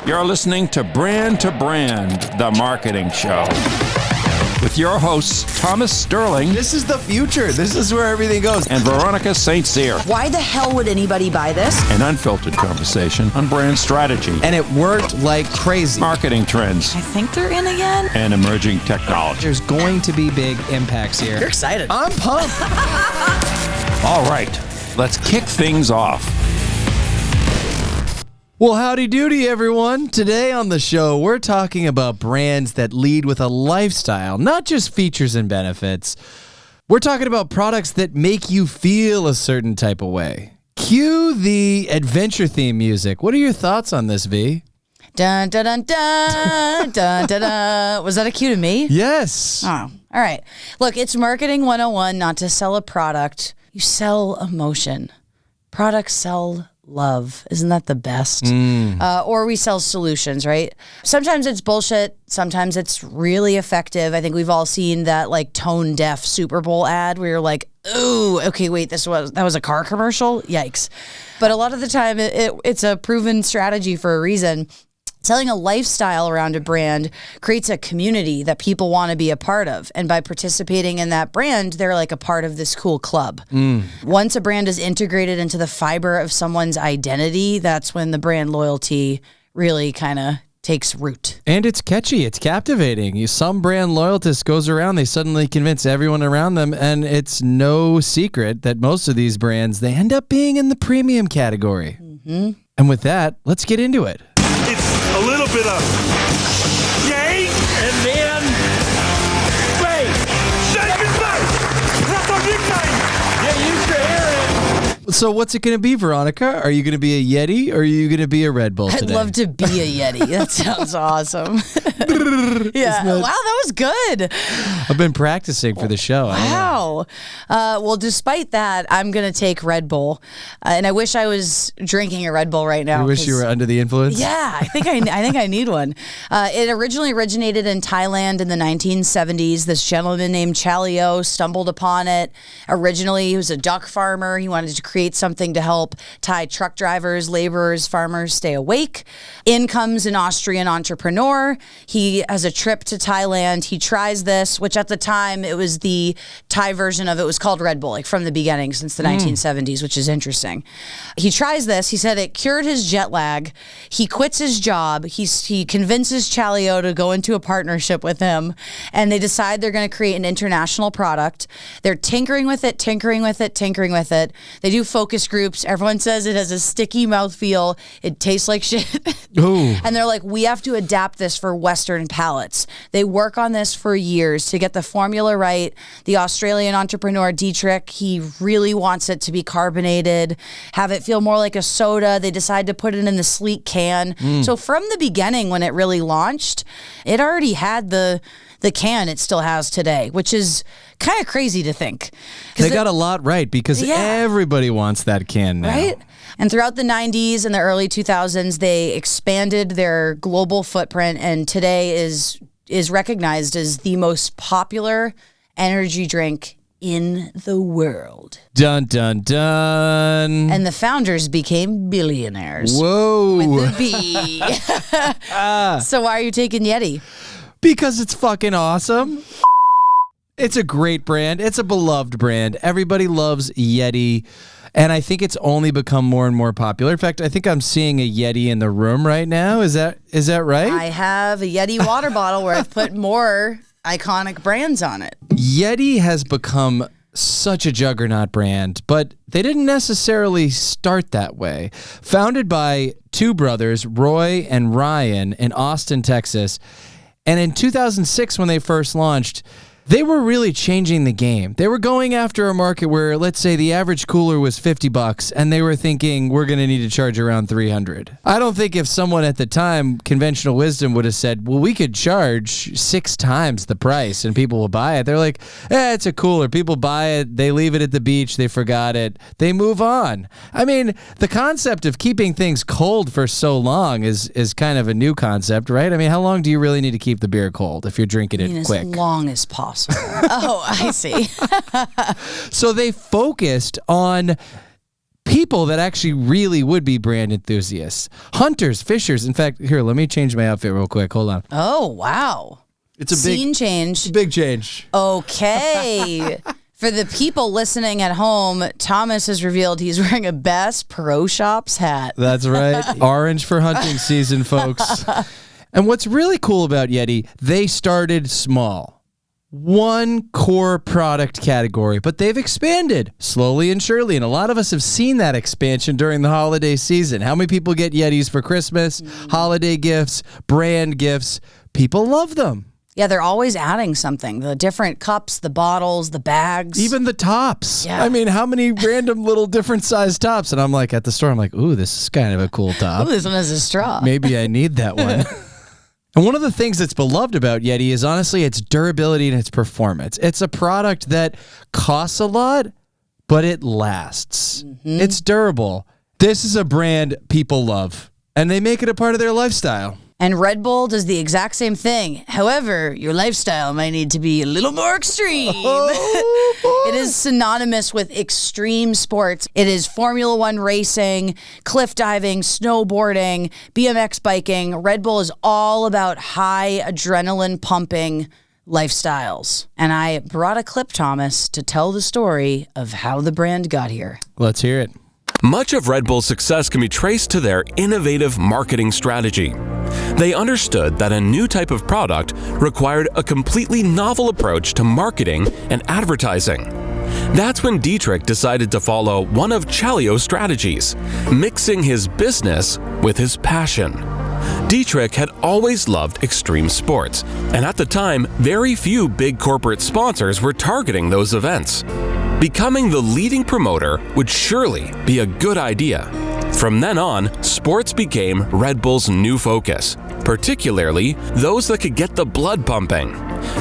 You're listening to Brand, the marketing show. With your hosts, Thomas Sterling. This is the future. This is where everything goes. And Veronica St. Cyr. Why the hell would anybody buy this? An unfiltered conversation on brand strategy. And it worked like crazy. Marketing trends. I think they're in again. And emerging technology. There's going to be big impacts here. You're excited. I'm pumped. All right, let's kick things off. Well, howdy doody, everyone. Today on the show, we're talking about brands that lead with a lifestyle, not just features and benefits. We're talking about products that make you feel a certain type of way. Cue the adventure theme music. What are your thoughts on this, V? Dun, dun, dun, dun, dun, dun, dun. Was that a cue to me? Yes. Oh, all right. Look, it's marketing 101, not to sell a product. You sell emotion. Products sell love. Isn't that the best? Or we sell solutions, right? Sometimes it's bullshit. Sometimes it's really effective. I think we've all seen that like tone deaf Super Bowl ad where you're like, ooh, okay, wait, that was a car commercial? Yikes. But a lot of the time it's a proven strategy for a reason. Selling a lifestyle around a brand creates a community that people want to be a part of. And by participating in that brand, they're like a part of this cool club. Once a brand is integrated into the fiber of someone's identity, that's when the brand loyalty really kind of takes root. And it's catchy. It's captivating. Some brand loyalist goes around, they suddenly convince everyone around them, and it's no secret that most of these brands, they end up being in the premium category. And with that, let's get into it. It's a little bit of yay, and then wait, shake it back. That's our nickname. Yeah, you can hear it. So what's it going to be, Veronica? Are you going to be a Yeti or are you going to be a Red Bull today? I'd love to be a Yeti. That sounds awesome. Yeah. Wow, that was good. I've been practicing for the show. Wow. Well, despite that, I'm going to take Red Bull. And I wish I was drinking a Red Bull right now. You wish you were under the influence? Yeah, I think I need one. It originally originated in Thailand in the 1970s. This gentleman named Chalio stumbled upon it. Originally, he was a duck farmer. He wanted to create something to help Thai truck drivers, laborers, farmers stay awake. In comes an Austrian entrepreneur. He has a trip to Thailand. He tries this, which at the time, it was the Thai version of it was called Red Bull, like from the beginning since the 1970s, which is interesting. He tries this. He said it cured his jet lag. He quits his job. He convinces Chalio to go into a partnership with him, and they decide they're going to create an international product. They're tinkering with it. They do focus groups. Everyone says it has a sticky mouthfeel. It tastes like shit. Ooh. And they're like, we have to adapt this for Western palates. They work on this for years to get the formula right. The Australian entrepreneur, Dietrich, he really wants it to be carbonated, have it feel more like a soda. They decide to put it in the sleek can. So from the beginning, when it really launched, it already had the can it still has today, which is kind of crazy to think. They got a lot right because everybody wants that can now. Right? And throughout the 90s and the early 2000s, they expanded their global footprint, and today is recognized as the most popular energy drink in the world. Dun, dun, dun. And the founders became billionaires. Whoa. With the B. So why are you taking Yeti? Because it's fucking awesome. It's a great brand. It's a beloved brand. Everybody loves Yeti. And I think it's only become more and more popular. In fact, I think I'm seeing a Yeti in the room right now. Is that right? I have a Yeti water bottle where I've put more iconic brands on it. Yeti has become such a juggernaut brand, but they didn't necessarily start that way. Founded by two brothers, Roy and Ryan, in Austin, Texas. And in 2006, when they first launched, they were really changing the game. They were going after a market where, let's say, the average cooler was $50, and they were thinking, we're going to need to charge around $300. I don't think if someone at the time, conventional wisdom, would have said, well, we could charge 6 times the price, and people will buy it. They're like, it's a cooler. People buy it. They leave it at the beach. They forgot it. They move on. I mean, the concept of keeping things cold for so long is kind of a new concept, right? I mean, how long do you really need to keep the beer cold if you're drinking it quick? As long as possible. Oh, I see. So they focused on people that actually really would be brand enthusiasts. Hunters, fishers. In fact, here, let me change my outfit real quick. Hold on. Oh, wow. It's a Scene change. big change. Okay. For the people listening at home, Thomas has revealed he's wearing a Bass Pro Shops hat. That's right. Orange for hunting season, folks. And what's really cool about Yeti, they started small. One core product category, but they've expanded slowly and surely. And a lot of us have seen that expansion during the holiday season. How many people get Yetis for Christmas, holiday gifts, brand gifts? People love them. Yeah, they're always adding something. The different cups, the bottles, the bags. Even the tops. Yeah. I mean, how many random little different size tops? And I'm like, at the store, I'm like, ooh, this is kind of a cool top. Ooh, this one has a straw. Maybe I need that one. And one of the things that's beloved about Yeti is honestly its durability and its performance. It's a product that costs a lot, but it lasts. It's durable. This is a brand people love, and they make it a part of their lifestyle. And Red Bull does the exact same thing. However, your lifestyle might need to be a little more extreme. It is synonymous with extreme sports. It is Formula One racing, cliff diving, snowboarding, BMX biking. Red Bull is all about high adrenaline pumping lifestyles. And I brought a clip, Thomas, to tell the story of how the brand got here. Let's hear it. Much of Red Bull's success can be traced to their innovative marketing strategy. They understood that a new type of product required a completely novel approach to marketing and advertising. That's when Dietrich decided to follow one of Chalio's strategies, mixing his business with his passion. Dietrich had always loved extreme sports, and at the time, very few big corporate sponsors were targeting those events. Becoming the leading promoter would surely be a good idea. From then on, sports became Red Bull's new focus, particularly those that could get the blood pumping.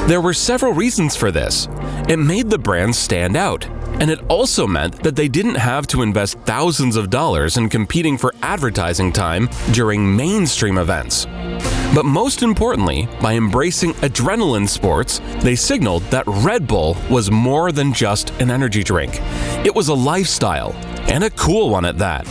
There were several reasons for this. It made the brand stand out, and it also meant that they didn't have to invest thousands of dollars in competing for advertising time during mainstream events. But most importantly, by embracing adrenaline sports, they signaled that Red Bull was more than just an energy drink. It was a lifestyle, and a cool one at that.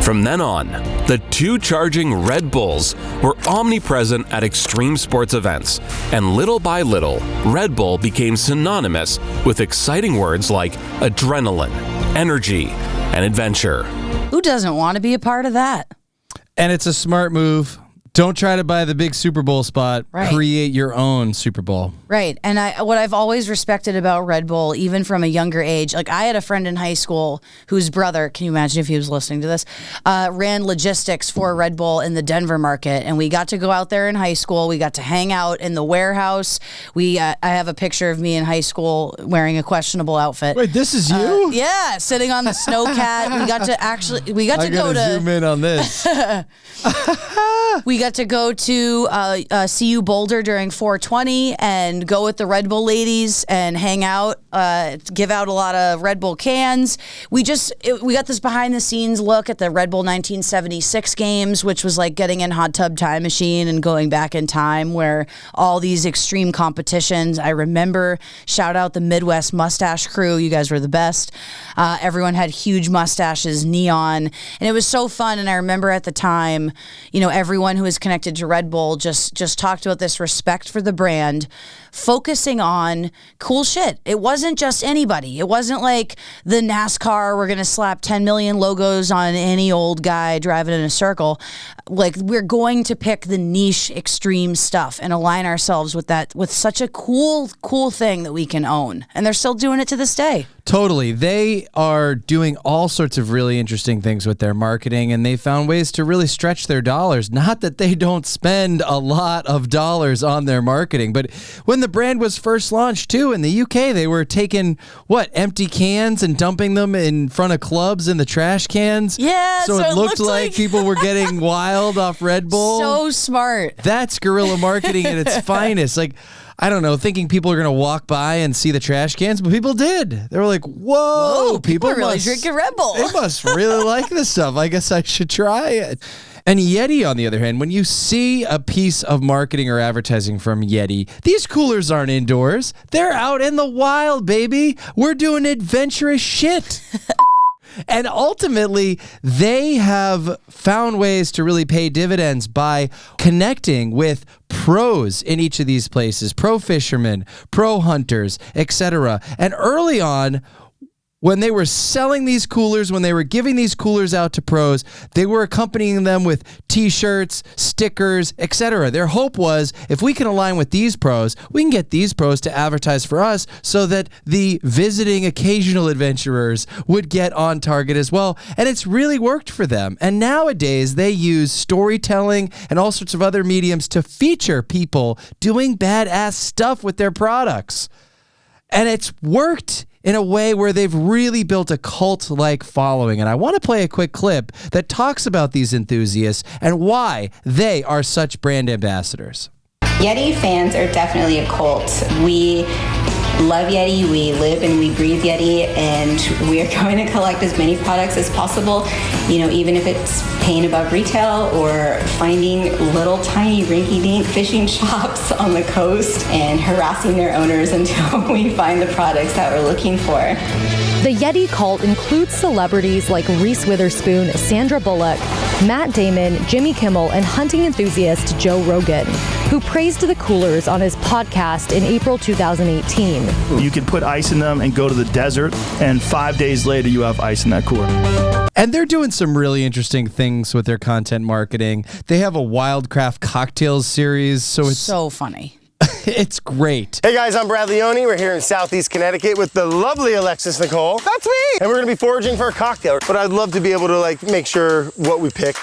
From then on, the two charging Red Bulls were omnipresent at extreme sports events, and little by little, Red Bull became synonymous with exciting words like adrenaline, energy, and adventure. Who doesn't want to be a part of that? And it's a smart move. Don't try to buy the big Super Bowl spot. Right. Create your own Super Bowl. Right. And what I've always respected about Red Bull, even from a younger age, like I had a friend in high school whose brother, can you imagine if he was listening to this, ran logistics for Red Bull in the Denver market. And we got to go out there in high school. We got to hang out in the warehouse. I have a picture of me in high school wearing a questionable outfit. Wait, this is you? Yeah, sitting on the snowcat. We got to go to zoom in on this. We got to go to CU Boulder during 420 and go with the Red Bull ladies and hang out, give out a lot of Red Bull cans. We got this behind the scenes look at the Red Bull 1976 games, which was like getting in Hot Tub Time Machine and going back in time, where all these extreme competitions. I remember, shout out the Midwest Mustache Crew. You guys were the best. Everyone had huge mustaches, neon, and it was so fun. And I remember at the time, everyone who was connected to Red Bull just talked about this respect for the brand, focusing on cool shit. It wasn't just anybody. It wasn't like the NASCAR, we're going to slap 10 million logos on any old guy driving in a circle. Like, we're going to pick the niche extreme stuff and align ourselves with that, with such a cool thing that we can own. And they're still doing it to this day. Totally. They are doing all sorts of really interesting things with their marketing, and they found ways to really stretch their dollars. Not that they don't spend a lot of dollars on their marketing, but when the brand was first launched too in the UK, they were taking empty cans and dumping them in front of clubs in the trash cans. Yeah, so it looked like people were getting wild off Red Bull. So smart. That's guerrilla marketing at its finest. Like, I don't know, thinking people are going to walk by and see the trash cans, but people did. They were like, whoa, people are really drinking Red Bull. They must really like this stuff. I guess I should try it. And Yeti, on the other hand, when you see a piece of marketing or advertising from Yeti, these coolers aren't indoors. They're out in the wild, baby. We're doing adventurous shit. And ultimately, they have found ways to really pay dividends by connecting with pros in each of these places, pro fishermen, pro hunters, etc. And early on, when they were selling these coolers, when they were giving these coolers out to pros, they were accompanying them with t-shirts, stickers, etc. Their hope was, if we can align with these pros, we can get these pros to advertise for us so that the visiting occasional adventurers would get on target as well. And it's really worked for them. And nowadays, they use storytelling and all sorts of other mediums to feature people doing badass stuff with their products. And it's worked in a way where they've really built a cult-like following. And I want to play a quick clip that talks about these enthusiasts and why they are such brand ambassadors. Yeti fans are definitely a cult. We love Yeti, we live and we breathe Yeti, and we are going to collect as many products as possible, even if it's paying above retail or finding little tiny rinky-dink fishing shops on the coast and harassing their owners until we find the products that we're looking for. The Yeti cult includes celebrities like Reese Witherspoon, Sandra Bullock, Matt Damon, Jimmy Kimmel, and hunting enthusiast Joe Rogan, who praised the coolers on his podcast in April 2018. You can put ice in them and go to the desert, and 5 days later you have ice in that cooler. And they're doing some really interesting things with their content marketing. They have a Wildcraft cocktails series, so it's so funny. It's great. Hey guys, I'm Brad Leone. We're here in Southeast Connecticut with the lovely Alexis Nicole. That's me! And we're gonna be foraging for a cocktail. But I'd love to be able to make sure what we pick.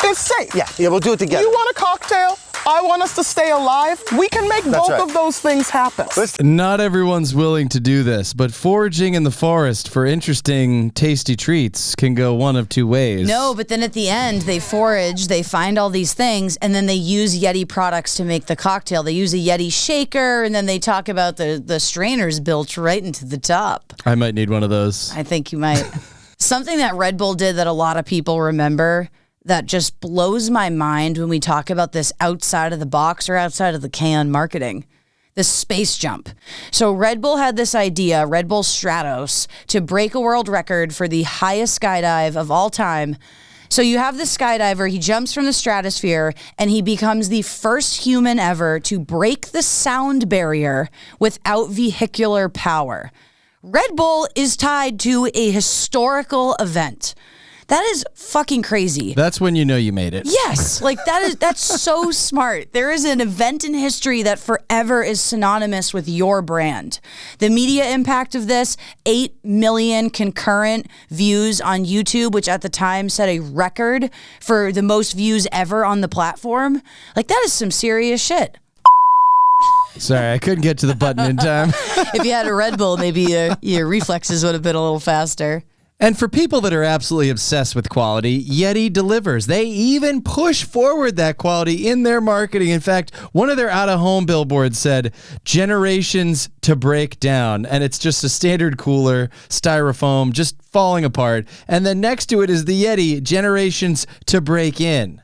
It's safe. Yeah, we'll do it together. You want a cocktail? I want us to stay alive. We can make both of those things happen. Not everyone's willing to do this, but foraging in the forest for interesting, tasty treats can go one of two ways. No, but then at the end, they forage, they find all these things, and then they use Yeti products to make the cocktail. They use a Yeti shaker, and then they talk about the strainers built right into the top. I might need one of those. I think you might. Something that Red Bull did that a lot of people remember that just blows my mind when we talk about this outside of the box or outside of the can marketing, the space jump. So Red Bull had this idea, Red Bull Stratos, to break a world record for the highest skydive of all time. So you have the skydiver, he jumps from the stratosphere, and he becomes the first human ever to break the sound barrier without vehicular power. Red Bull is tied to a historical event. That is fucking crazy. That's when you know you made it. Yes, that's so smart. There is an event in history that forever is synonymous with your brand. The media impact of this, 8 million concurrent views on YouTube, which at the time set a record for the most views ever on the platform. That is some serious shit. Sorry, I couldn't get to the button in time. If you had a Red Bull, maybe your reflexes would have been a little faster. And for people that are absolutely obsessed with quality, Yeti delivers. They even push forward that quality in their marketing. In fact, one of their out-of-home billboards said, "Generations to break down." And it's just a standard cooler, styrofoam, just falling apart. And then next to it is the Yeti, "Generations to break in."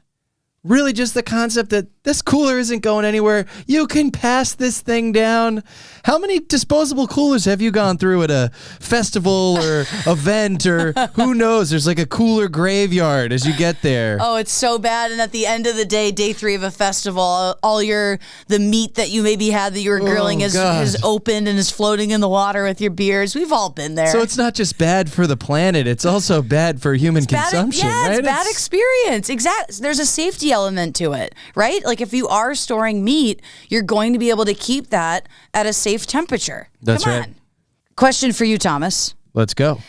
Really just the concept that this cooler isn't going anywhere. You can pass this thing down. How many disposable coolers have you gone through at a festival or event or who knows? There's a cooler graveyard as you get there. Oh, it's so bad. And at the end of the day, day 3 of a festival, the meat that you maybe had that you were grilling is opened and is floating in the water with your beers. We've all been there. So it's not just bad for the planet. It's also bad for human consumption, right? It's bad experience. Exactly. There's a safety element to it, right? If you are storing meat, you're going to be able to keep that at a safe temperature. That's Come right. on. Question for you, Thomas. Let's go.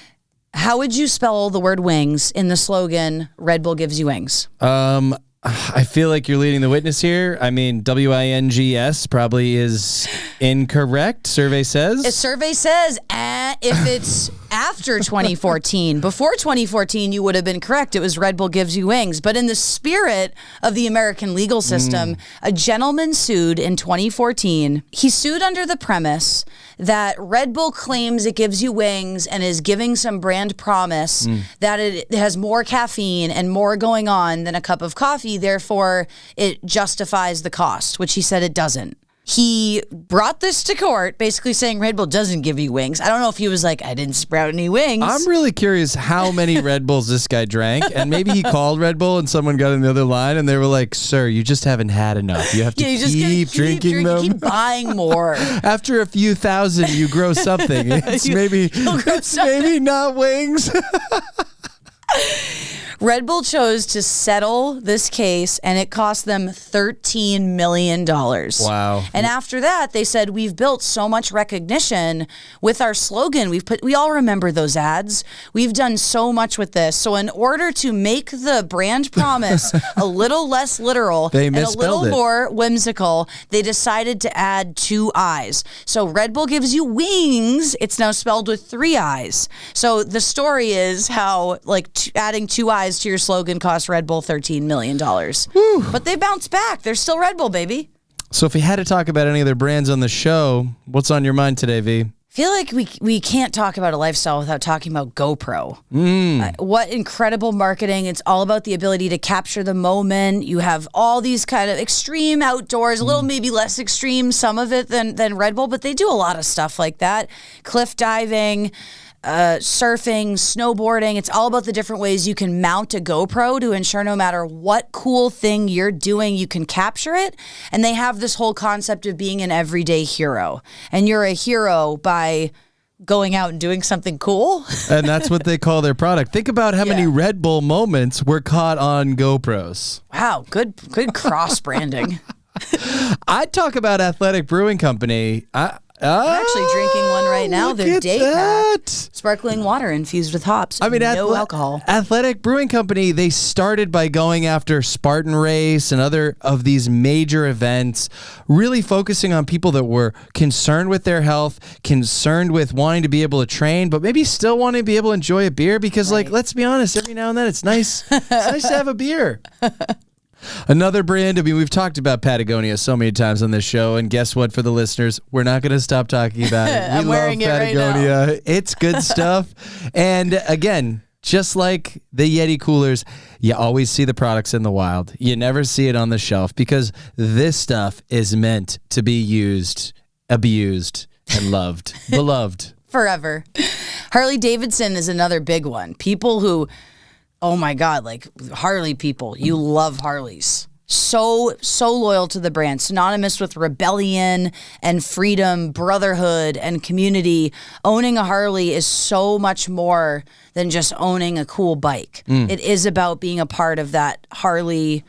How would you spell the word wings in the slogan, Red Bull gives you wings? I feel like you're leading the witness here. I mean, WINGS probably is incorrect, survey says. A survey says if it's after 2014. Before 2014, you would have been correct. It was Red Bull gives you wings. But in the spirit of the American legal system, a gentleman sued in 2014. He sued under the premise that Red Bull claims it gives you wings and is giving some brand promise that it has more caffeine and more going on than a cup of coffee. Therefore, it justifies the cost, which he said it doesn't. he brought this to court, basically saying Red Bull doesn't give you wings. I don't know if he was like, I didn't sprout any wings. I'm really curious how many Red Bulls this guy drank, and maybe he called Red Bull and someone got in the other line and they were like, sir, you just haven't had enough. You have to keep drinking them. Keep buying more. After a few thousand, you grow something. It's maybe not wings. Red Bull chose to settle this case, and it cost them $13 million. Wow. And after that, they said, we've built so much recognition with our slogan. We all remember those ads. We've done so much with this. So in order to make the brand promise a little less literal and a little more whimsical, they decided to add 2 eyes. So Red Bull gives you wings. It's now spelled with 3 eyes. So the story is how adding 2 eyes to your slogan cost Red Bull $13 million. But they bounced back. They're still Red Bull, baby. So if we had to talk about any other brands on the show, what's on your mind today, V? I feel like we can't talk about a lifestyle without talking about GoPro. What incredible marketing. It's all about the ability to capture the moment. You have all these kind of extreme outdoors, a little maybe less extreme, some of it than Red Bull, but they do a lot of stuff like that. Cliff diving, surfing, snowboarding. It's all about the different ways you can mount a GoPro to ensure no matter what cool thing you're doing, you can capture it. And they have this whole concept of being an everyday hero. And you're a hero by going out and doing something cool. And that's what they call their product. Think about how many Red Bull moments were caught on GoPros. Wow, good cross branding. I'd talk about Athletic Brewing Company. I'm actually drinking one right now. Their day pack. Sparkling water infused with hops. No alcohol. Athletic Brewing Company, they started by going after Spartan Race and other of these major events, really focusing on people that were concerned with their health, concerned with wanting to be able to train, but maybe still wanting to be able to enjoy a beer because, let's be honest, every now and then it's nice to have a beer. Another brand, we've talked about Patagonia so many times on this show, and guess what, for the listeners, we're not going to stop talking about it. I'm wearing it right now. Patagonia. It's good stuff. And again, just like the Yeti coolers, you always see the products in the wild. You never see it on the shelf because this stuff is meant to be used, abused, and loved. Beloved. Forever. Harley Davidson is another big one. People who... Oh my God, Harley people, you love Harleys. So loyal to the brand, synonymous with rebellion and freedom, brotherhood and community. Owning a Harley is so much more than just owning a cool bike. It is about being a part of that Harley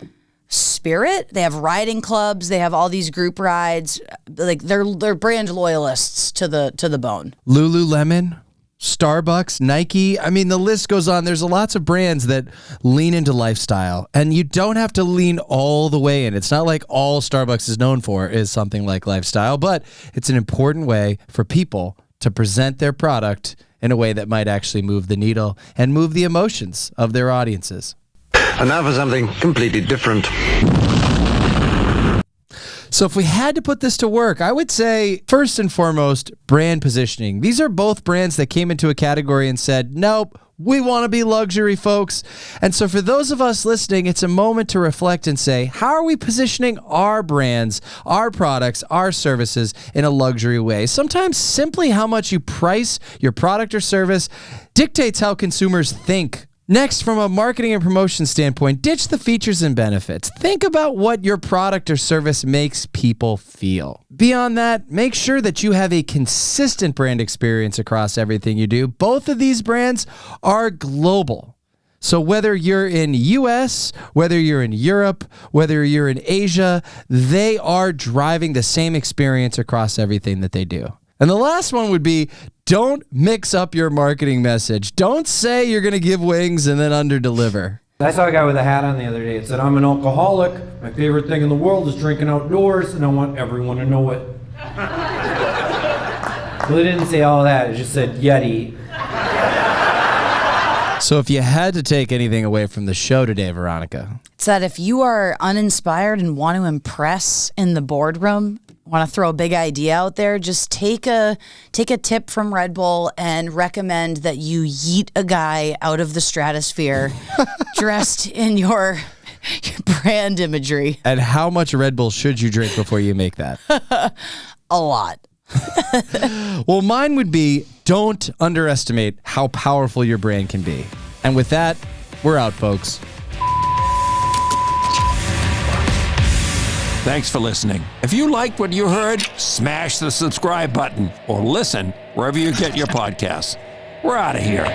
spirit. They have riding clubs. They have all these group rides. They're brand loyalists to the bone. Lululemon. Starbucks, Nike, the list goes on. There's lots of brands that lean into lifestyle, and you don't have to lean all the way in. It's not like all Starbucks is known for is something like lifestyle, but it's an important way for people to present their product in a way that might actually move the needle and move the emotions of their audiences. And now for something completely different. So if we had to put this to work, I would say, first and foremost, brand positioning. These are both brands that came into a category and said, nope, we want to be luxury, folks. And so for those of us listening, it's a moment to reflect and say, how are we positioning our brands, our products, our services in a luxury way? Sometimes simply how much you price your product or service dictates how consumers think. Next, from a marketing and promotion standpoint, ditch the features and benefits. Think about what your product or service makes people feel. Beyond that, make sure that you have a consistent brand experience across everything you do. Both of these brands are global. So whether you're in US, whether you're in Europe, whether you're in Asia, they are driving the same experience across everything that they do. And the last one would be, don't mix up your marketing message. Don't say you're going to give wings and then underdeliver. I saw a guy with a hat on the other day. It said, I'm an alcoholic. My favorite thing in the world is drinking outdoors, and I want everyone to know it. Well, it didn't say all that. It just said Yeti. So if you had to take anything away from the show today, Veronica. It's that if you are uninspired and want to impress in the boardroom, want to throw a big idea out there, just take a tip from Red Bull and recommend that you yeet a guy out of the stratosphere dressed in your brand imagery. And how much Red Bull should you drink before you make that? A lot. Well, mine would be don't underestimate how powerful your brand can be. And with that, we're out, folks. Thanks for listening. If you liked what you heard, smash the subscribe button or listen wherever you get your podcasts. We're out of here.